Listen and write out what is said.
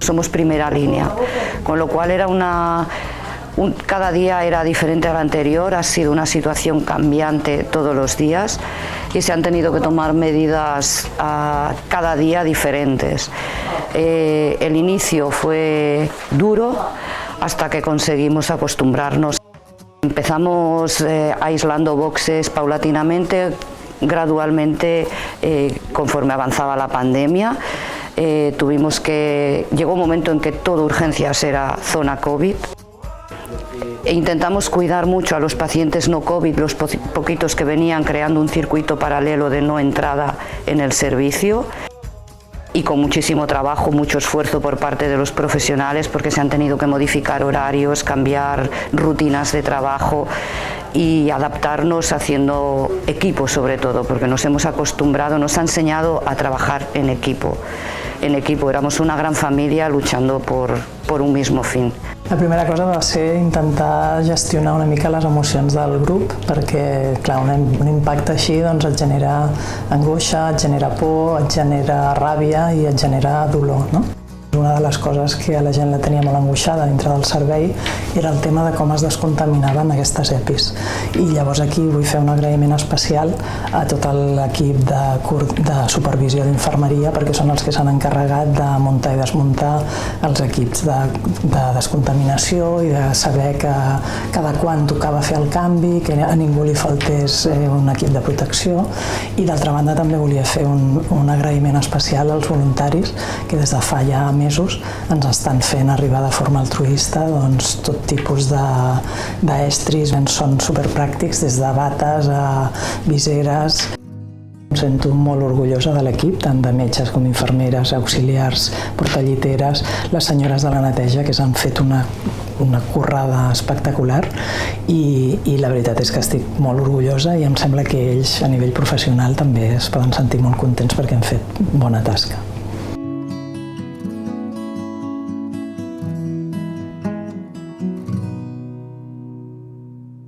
Somos primera línea, con lo cual era cada día era diferente al anterior, ha sido una situación cambiante todos los días y se han tenido que tomar medidas cada día diferentes. El inicio fue duro hasta que conseguimos acostumbrarnos. Empezamos aislando boxes paulatinamente, gradualmente, conforme avanzaba la pandemia. Llegó un momento en que todo urgencias era zona COVID. Intentamos cuidar mucho a los pacientes no COVID, los poquitos que venían, creando un circuito paralelo de no entrada en el servicio. Y con muchísimo trabajo, mucho esfuerzo por parte de los profesionales, porque se han tenido que modificar horarios, cambiar rutinas de trabajo y adaptarnos haciendo equipo sobre todo, porque nos hemos acostumbrado, nos ha enseñado a trabajar en equipo. Éramos una gran familia luchando por un mismo fin. La primera cosa va ser intentar gestionar una mica les emocions del grup, perquè clar, un impacte així doncs, et genera angoixa, et genera por, et genera ràbia i et genera dolor, no? Una de les coses que a la gent la tenia molt angoixada dintre del servei era el tema de com es descontaminaven aquestes EPIs. I llavors aquí vull fer un agraïment especial a tot l'equip de supervisió d'infermeria, perquè són els que s'han encarregat de muntar i desmuntar els equips de descontaminació i de saber que cada quan tocava fer el canvi, que a ningú li faltés un equip de protecció. I d'altra banda també volia fer un agraïment especial als voluntaris que des de fa ja mesos ens estan fent arribar de forma altruista tot tipus d'estris, són superpràctics, des de bates a viseres. Em sento molt orgullosa de l'equip, tant de metges com infermeres, auxiliars, portalliteres, les senyores de la neteja que s'han fet una currada espectacular i la veritat és que estic molt orgullosa i em sembla que ells a nivell professional també es poden sentir molt contents perquè han fet bona tasca.